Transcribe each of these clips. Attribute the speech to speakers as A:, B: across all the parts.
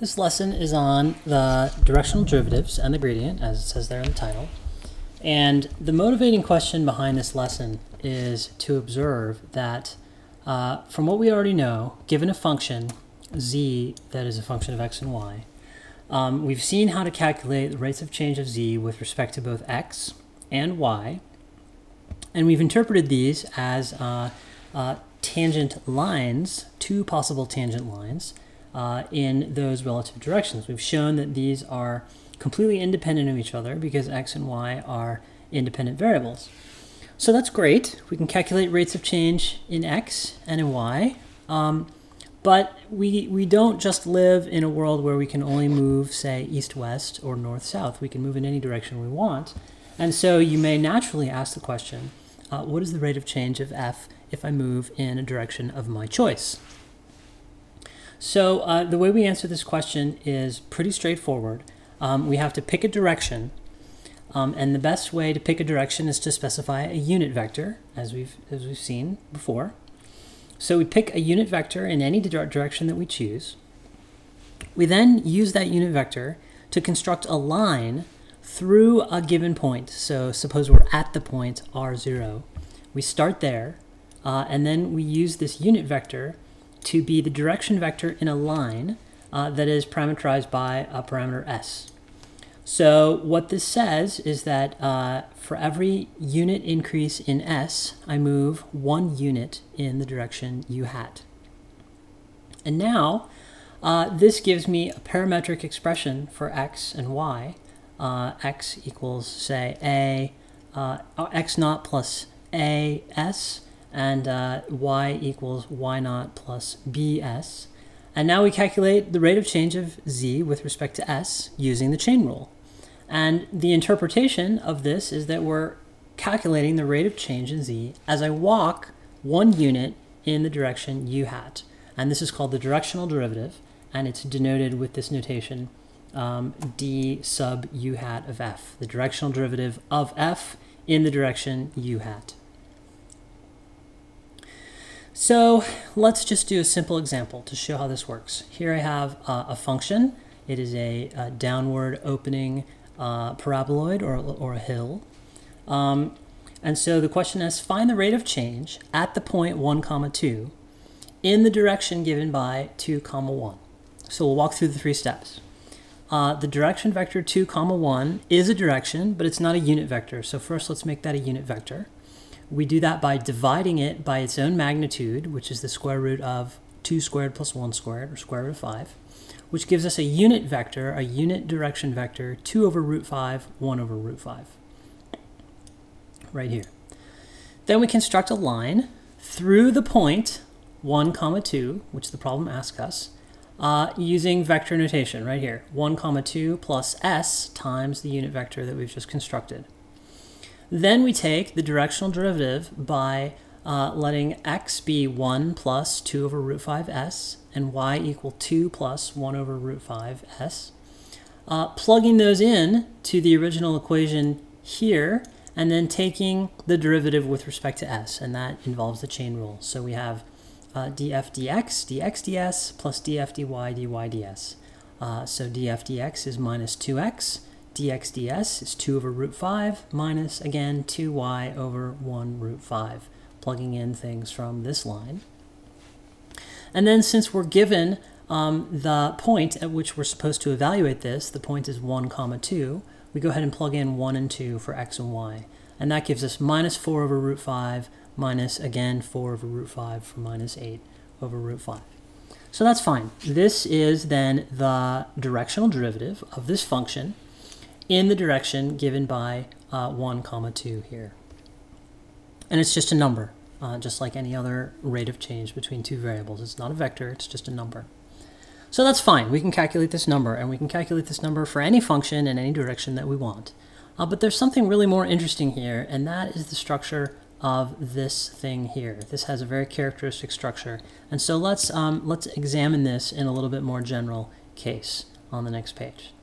A: This lesson is on the directional derivatives and the gradient, as it says there in the title. And the motivating question behind this lesson is to observe that from what we already know, given a function, z, that is a function of x and y, we've seen how to calculate the rates of change of z with respect to both x and y. And we've interpreted these as tangent lines, two possible tangent lines, in those relative directions. We've shown that these are completely independent of each other because x and y are independent variables. So that's great. We can calculate rates of change in x and in y, but we don't just live in a world where we can only move, say, east-west or north-south. We can move in any direction we want. And so you may naturally ask the question, what is the rate of change of f if I move in a direction of my choice? So the way we answer this question is pretty straightforward. We have to pick a direction, and the best way to pick a direction is to specify a unit vector, as we've seen before. So we pick a unit vector in any direction that we choose. We then use that unit vector to construct a line through a given point. So suppose we're at the point r0. We start there, and then we use this unit vector to be the direction vector in a line that is parameterized by a parameter s. So what this says is that for every unit increase in s, I move 1 unit in the direction u hat. And now this gives me a parametric expression for x and y. X equals, say, x naught plus as, and y equals y naught plus bs. And now we calculate the rate of change of z with respect to s using the chain rule. And the interpretation of this is that we're calculating the rate of change in z as I walk 1 unit in the direction u hat. And this is called the directional derivative, and it's denoted with this notation d sub u hat of f, the directional derivative of f in the direction u hat. So let's just do a simple example to show how this works. Here I have a function. It is a downward opening paraboloid or a hill. And so the question is, find the rate of change at the point 1, 2 in the direction given by 2, 1. So we'll walk through the 3 steps. The direction vector 2, 1 is a direction, but it's not a unit vector. So first let's make that a unit vector. We do that by dividing it by its own magnitude, which is the square root of 2 squared plus 1 squared, or square root of 5, which gives us a unit vector, a unit direction vector, 2 over root 5, 1 over root 5, right here. Then we construct a line through the point 1, 2, which the problem asks us, using vector notation right here, 1, 2 plus s times the unit vector that we've just constructed. Then we take the directional derivative by letting x be 1 plus 2 over root 5s and y equal 2 plus 1 over root 5s, plugging those in to the original equation here, and then taking the derivative with respect to s, and that involves the chain rule. So we have df dx, dx ds, plus df dy, dy ds. So df dx is minus 2x. dx ds is 2 over root 5 minus, again, 2y over 1 root 5, plugging in things from this line. And then since we're given the point at which we're supposed to evaluate this, the point is 1, 2, we go ahead and plug in 1 and 2 for x and y. And that gives us minus 4 over root 5 minus, again, 4 over root 5 for minus 8 over root 5. So that's fine. This is then the directional derivative of this function in the direction given by 1, 2 here. And it's just a number, just like any other rate of change between 2 variables. It's not a vector, it's just a number. So that's fine. We can calculate this number, and we can calculate this number for any function in any direction that we want. But there's something really more interesting here, and that is the structure of this thing here. This has a very characteristic structure. And so let's examine this in a little bit more general case on the next page.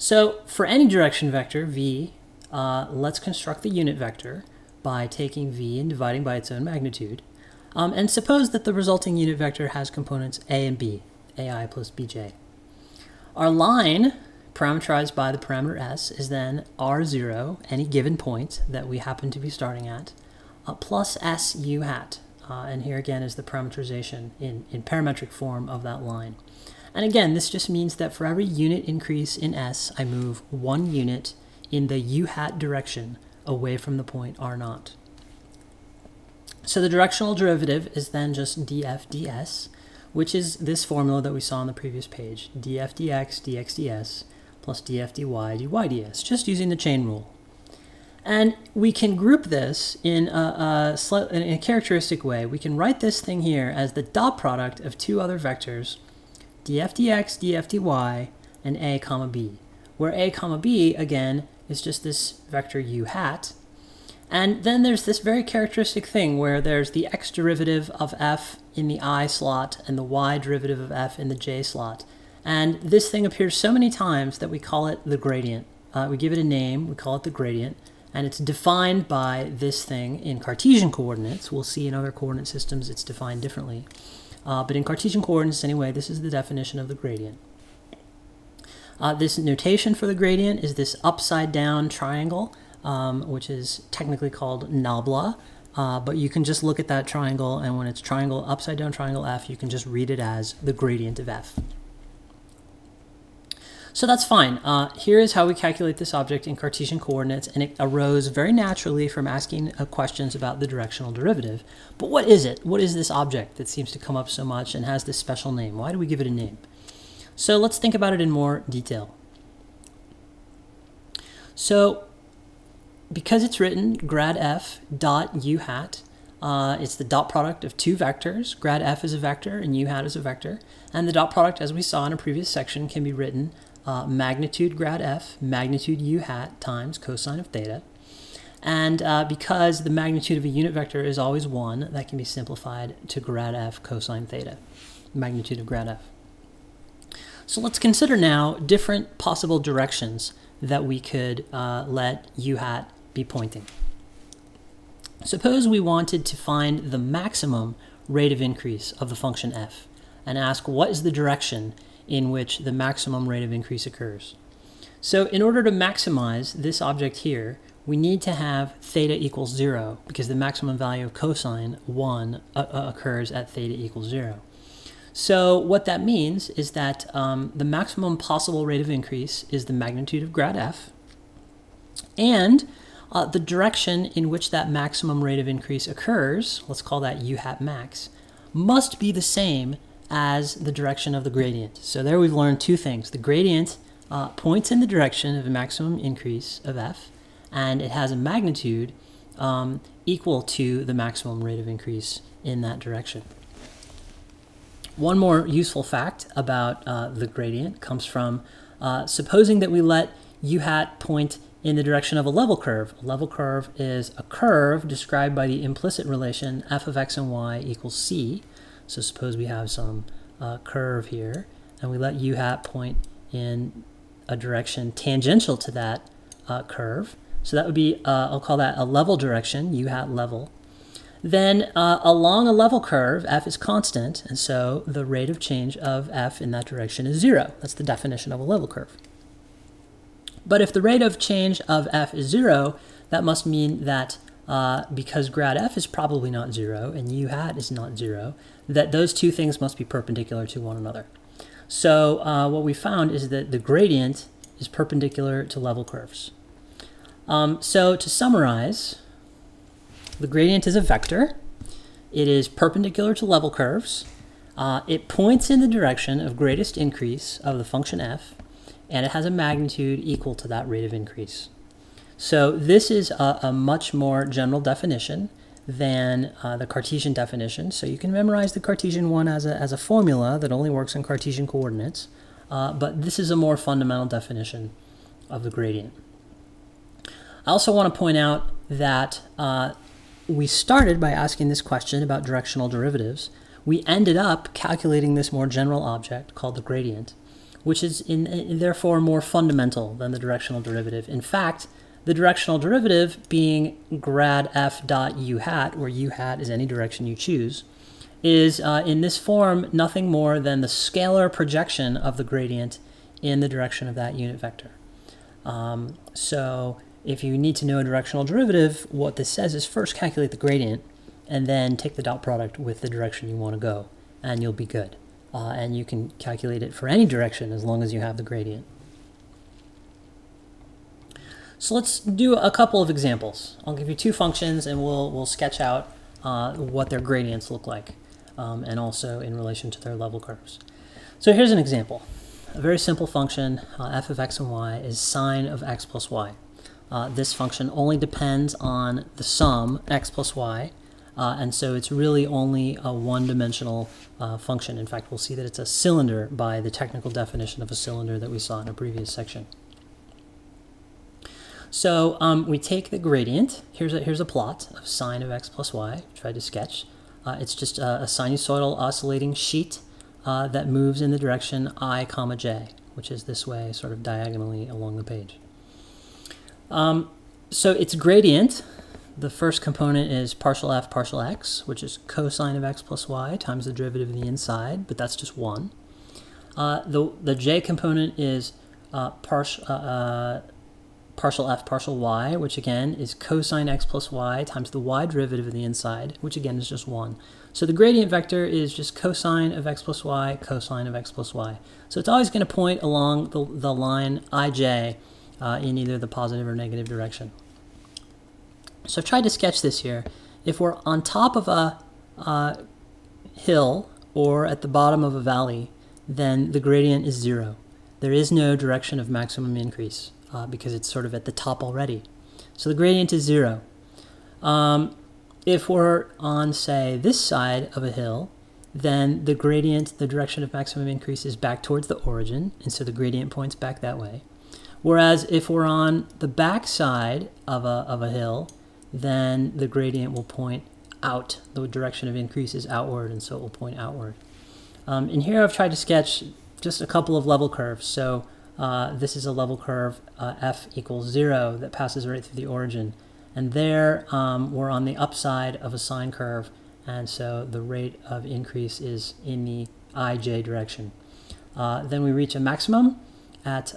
A: So for any direction vector, v, let's construct the unit vector by taking v and dividing by its own magnitude. And suppose that the resulting unit vector has components a and b, ai plus bj. Our line, parameterized by the parameter s, is then r0, any given point that we happen to be starting at, plus s u hat. And here again is the parameterization in parametric form of that line. And again, this just means that for every unit increase in s, I move 1 unit in the u hat direction away from the point r0. So the directional derivative is then just df ds, which is this formula that we saw on the previous page, df dx dx ds plus df dy dy ds, just using the chain rule. And we can group this in a characteristic way. We can write this thing here as the dot product of two other vectors, df dx df dy and a comma b, where a comma b, again, is just this vector u hat. And then there's this very characteristic thing where there's the x derivative of f in the I slot and the y derivative of f in the j slot. And this thing appears so many times that we call it the gradient. We give it a name, we call it the gradient, and it's defined by this thing in Cartesian coordinates. We'll see in other coordinate systems it's defined differently. But in Cartesian coordinates anyway, this is the definition of the gradient. This notation for the gradient is this upside down triangle, which is technically called nabla, but you can just look at that triangle, and when it's triangle upside down triangle f, you can just read it as the gradient of f. So that's fine. Here is how we calculate this object in Cartesian coordinates, and it arose very naturally from asking questions about the directional derivative. But what is it? What is this object that seems to come up so much and has this special name? Why do we give it a name? So let's think about it in more detail. So because it's written grad f dot u hat, it's the dot product of two vectors. Grad f is a vector and u hat is a vector. And the dot product, as we saw in a previous section, can be written magnitude grad f, magnitude u hat times cosine of theta. And because the magnitude of a unit vector is always 1, that can be simplified to grad f cosine theta, magnitude of grad f. So let's consider now different possible directions that we could let u hat be pointing. Suppose we wanted to find the maximum rate of increase of the function f and ask what is the direction in which the maximum rate of increase occurs. So in order to maximize this object here, we need to have theta equals 0 because the maximum value of cosine 1 occurs at theta equals 0. So what that means is that the maximum possible rate of increase is the magnitude of grad f, and the direction in which that maximum rate of increase occurs, let's call that u hat max, must be the same as the direction of the gradient. So there we've learned two things. The gradient points in the direction of a maximum increase of f, and it has a magnitude equal to the maximum rate of increase in that direction. One more useful fact about the gradient comes from supposing that we let u hat point in the direction of a level curve. A level curve is a curve described by the implicit relation f of x and y equals c. So suppose we have some curve here, and we let u hat point in a direction tangential to that curve. So that would be, I'll call that a level direction, u hat level. Then along a level curve, f is constant, and so the rate of change of f in that direction is 0. That's the definition of a level curve. But if the rate of change of f is 0, that must mean that because grad f is probably not 0 and u hat is not 0, that those two things must be perpendicular to one another. So what we found is that the gradient is perpendicular to level curves. So to summarize, the gradient is a vector. It is perpendicular to level curves. It points in the direction of greatest increase of the function f, and it has a magnitude equal to that rate of increase. So this is a much more general definition than the Cartesian definition. So you can memorize the Cartesian one as a formula that only works in Cartesian coordinates, but this is a more fundamental definition of the gradient. I also want to point out that we started by asking this question about directional derivatives. We ended up calculating this more general object called the gradient, which is therefore more fundamental than the directional derivative. In fact, The directional derivative being grad f dot u hat, where u hat is any direction you choose, is in this form nothing more than the scalar projection of the gradient in the direction of that unit vector. So if you need to know a directional derivative, what this says is first calculate the gradient and then take the dot product with the direction you want to go, and you'll be good. And you can calculate it for any direction as long as you have the gradient. So let's do a couple of examples. I'll give you two functions and we'll sketch out what their gradients look like, and also in relation to their level curves. So here's an example. A very simple function, f of x and y, is sine of x plus y. This function only depends on the sum x plus y, and so it's really only a one-dimensional function. In fact, we'll see that it's a cylinder by the technical definition of a cylinder that we saw in a previous section. So we take the gradient. Here's a plot of sine of x plus y. Tried to sketch. It's just a sinusoidal oscillating sheet that moves in the direction I comma j, which is this way, sort of diagonally along the page. So its gradient, the first component is partial f partial x, which is cosine of x plus y times the derivative of the inside, but that's just 1. The j component is partial f partial y, which again is cosine x plus y times the y derivative of the inside, which again is just 1. So the gradient vector is just cosine of x plus y, cosine of x plus y. So it's always going to point along the line ij in either the positive or negative direction. So I've tried to sketch this here. If we're on top of a hill or at the bottom of a valley, then the gradient is 0. There is no direction of maximum increase, because it's sort of at the top already. So the gradient is 0. If we're on, say, this side of a hill, then the gradient, the direction of maximum increase, is back towards the origin, and so the gradient points back that way. Whereas if we're on the back side of a hill, then the gradient will point out. The direction of increase is outward, and so it will point outward. In here I've tried to sketch just a couple of level curves. So this is a level curve, f equals 0, that passes right through the origin. And there we're on the upside of a sine curve, and so the rate of increase is in the ij direction. Then we reach a maximum at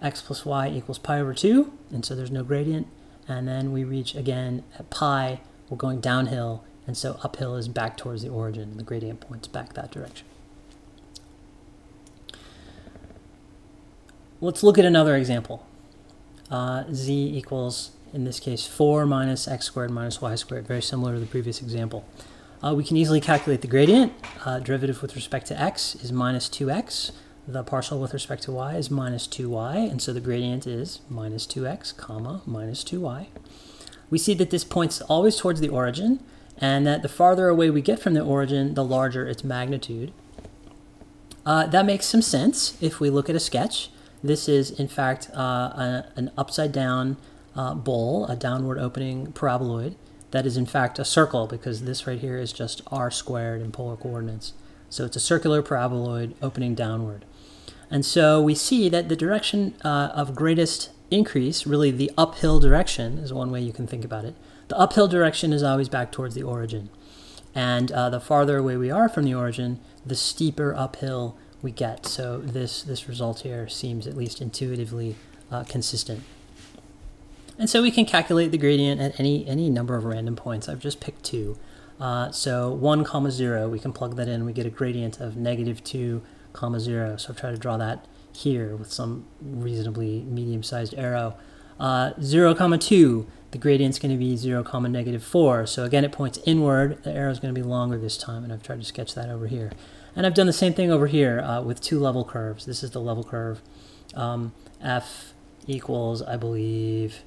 A: x plus y equals pi over 2, and so there's no gradient. And then we reach again at pi, we're going downhill, and so uphill is back towards the origin, and the gradient points back that direction. Let's look at another example. Z equals, in this case, 4 minus x squared minus y squared, very similar to the previous example. We can easily calculate the gradient. Derivative with respect to x is minus 2x. The partial with respect to y is minus 2y, and so the gradient is minus 2x, comma, minus 2y. We see that this points always towards the origin, and that the farther away we get from the origin, the larger its magnitude. That makes some sense if we look at a sketch. This is, in fact, an upside-down bowl, a downward opening paraboloid, that is, in fact, a circle, because this right here is just r squared in polar coordinates. So it's a circular paraboloid opening downward. And so we see that the direction of greatest increase, really the uphill direction, is one way you can think about it. The uphill direction is always back towards the origin. And the farther away we are from the origin, the steeper uphill we get. So this result here seems at least intuitively consistent. And so we can calculate the gradient at any number of random points. I've just picked 2. So 1, 0, we can plug that in. We get a gradient of negative 2, 0. So I've tried to draw that here with some reasonably medium-sized arrow. 0, 2, the gradient's going to be 0, negative 4. So again, it points inward. The arrow is going to be longer this time, and I've tried to sketch that over here. And I've done the same thing over here with 2 level curves. This is the level curve. F equals, I believe,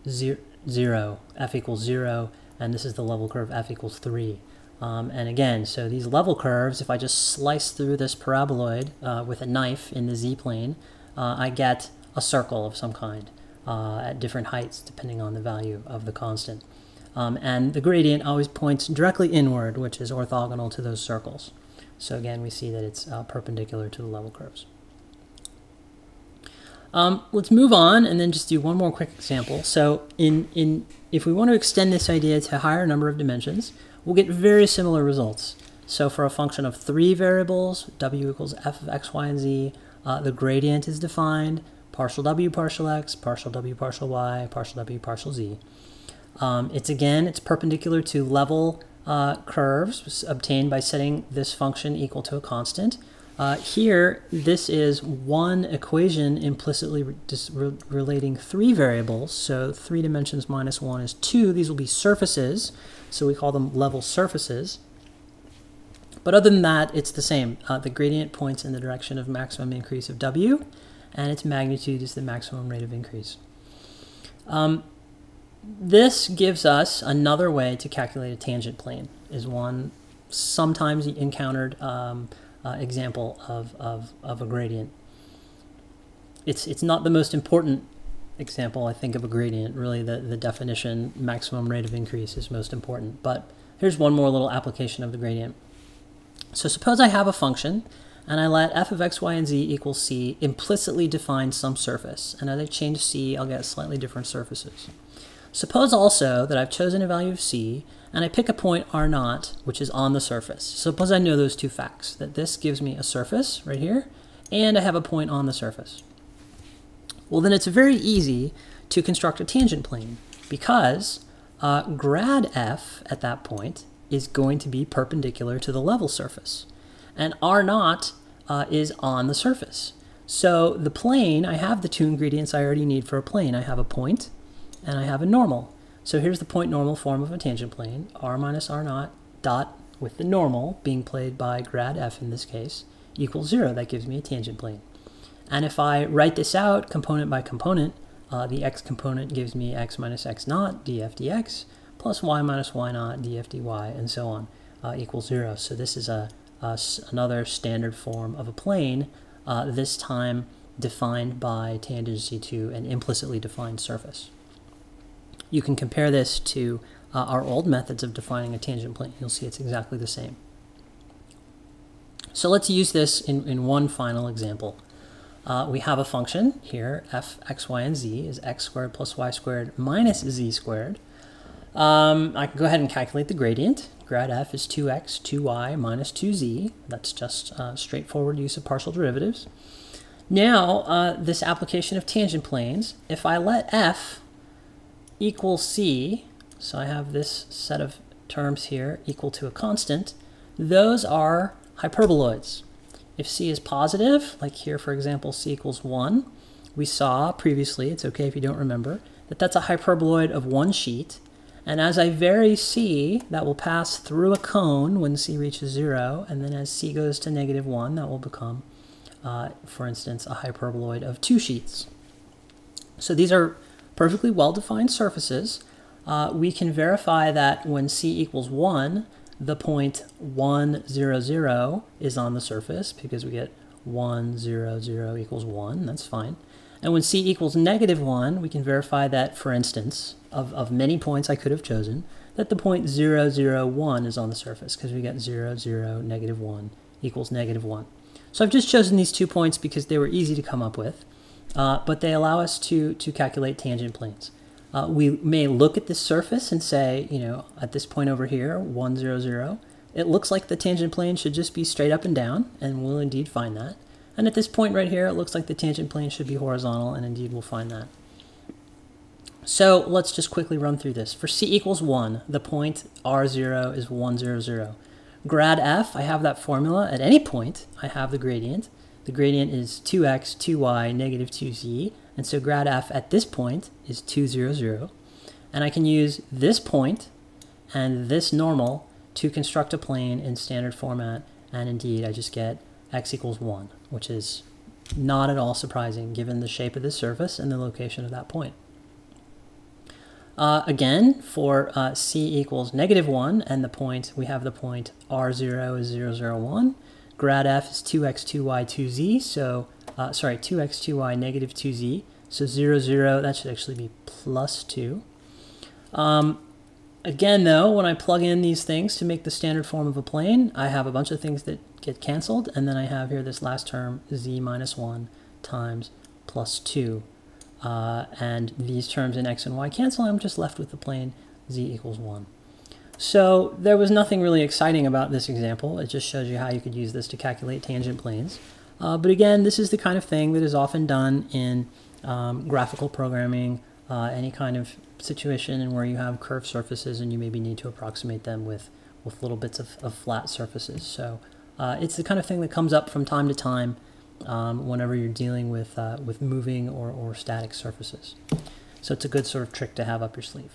A: 0. F equals 0, and this is the level curve F equals 3. And again, so these level curves, if I just slice through this paraboloid with a knife in the z-plane, I get a circle of some kind at different heights depending on the value of the constant. And the gradient always points directly inward, which is orthogonal to those circles. So again, we see that it's perpendicular to the level curves. Let's move on and then just do one more quick example. So if we want to extend this idea to a higher number of dimensions, we'll get very similar results. So for a function of 3 variables, w equals f of x, y, and z, the gradient is defined, partial w, partial x, partial w, partial y, partial w, partial z. It's perpendicular to level curves obtained by setting this function equal to a constant. Here, this is one equation implicitly relating 3 variables. So 3 dimensions minus 1 is 2. These will be surfaces, so we call them level surfaces. But other than that, it's the same. The gradient points in the direction of maximum increase of w, and its magnitude is the maximum rate of increase. This gives us another way to calculate a tangent plane, is one sometimes encountered example of a gradient. It's not the most important example, I think, of a gradient. Really, the definition, maximum rate of increase, is most important. But here's one more little application of the gradient. So suppose I have a function, and I let f of x, y, and z equals c implicitly define some surface. And as I change c, I'll get slightly different surfaces. Suppose also that I've chosen a value of c, and I pick a point r0, which is on the surface. Suppose I know those two facts, that this gives me a surface right here, and I have a point on the surface. Well, then it's very easy to construct a tangent plane, because grad f at that point is going to be perpendicular to the level surface. And r0 is on the surface. So the plane, I have the 2 ingredients I already need for a plane. I have a point, and I have a normal. So here's the point normal form of a tangent plane, r minus r0 dot with the normal being played by grad f in this case, equals 0. That gives me a tangent plane. And if I write this out component by component, the x component gives me x minus x naught df dx plus y minus y naught df dy, and so on, equals 0. So this is another standard form of a plane, this time defined by tangency to an implicitly defined surface. You can compare this to our old methods of defining a tangent plane. You'll see it's exactly the same. So let's use this in one final example. We have a function here, f, x, y, and z is x squared plus y squared minus z squared. I can go ahead and calculate the gradient. Grad f is 2x, 2y minus 2z. That's just straightforward use of partial derivatives. Now, this application of tangent planes, if I let f equal c, so I have this set of terms here equal to a constant, those are hyperboloids. If c is positive, like here for example c equals 1, we saw previously, it's okay if you don't remember, that that's a hyperboloid of one sheet, and as I vary c, that will pass through a cone when c reaches 0, and then as c goes to -1, that will become, for instance, a hyperboloid of 2 sheets. So these are perfectly well-defined surfaces. We can verify that when c equals 1, the point 1, 0, 0 is on the surface, because we get 1, 0, 0 equals 1. That's fine. And when c equals -1, we can verify that, for instance, of many points I could have chosen, that the point 0, 0, 1 is on the surface, because we get 0, 0, -1 equals -1. So I've just chosen these 2 points because they were easy to come up with. But they allow us to calculate tangent planes. We may look at this surface and say, you know, at this point over here, 1, 0, 0, it looks like the tangent plane should just be straight up and down, and we'll indeed find that. And at this point right here, it looks like the tangent plane should be horizontal, and indeed we'll find that. So let's just quickly run through this. For c equals 1, the point r0 is 1, 0, 0. Grad f, I have that formula. At any point, I have the gradient. The gradient is 2x, 2y, -2z, and so grad f at this point is 2, 0, 0. And I can use this point and this normal to construct a plane in standard format, and indeed I just get x equals 1, which is not at all surprising given the shape of this surface and the location of that point. Again, for c equals -1 and the point, we have the point r0 is 0, 0, 1. Grad f is 2x, 2y, 2z, so, 2x, 2y, -2z, so 0, 0, that should actually be plus 2. Again, though, when I plug in these things to make the standard form of a plane, I have a bunch of things that get canceled, and then I have here this last term, z minus 1 times plus 2. And these terms in x and y cancel, I'm just left with the plane z equals 1. So there was nothing really exciting about this example. It just shows you how you could use this to calculate tangent planes. But again, this is the kind of thing that is often done in graphical programming, any kind of situation in where you have curved surfaces and you maybe need to approximate them with little bits of flat surfaces. So it's the kind of thing that comes up from time to time whenever you're dealing with moving or static surfaces. So it's a good sort of trick to have up your sleeve.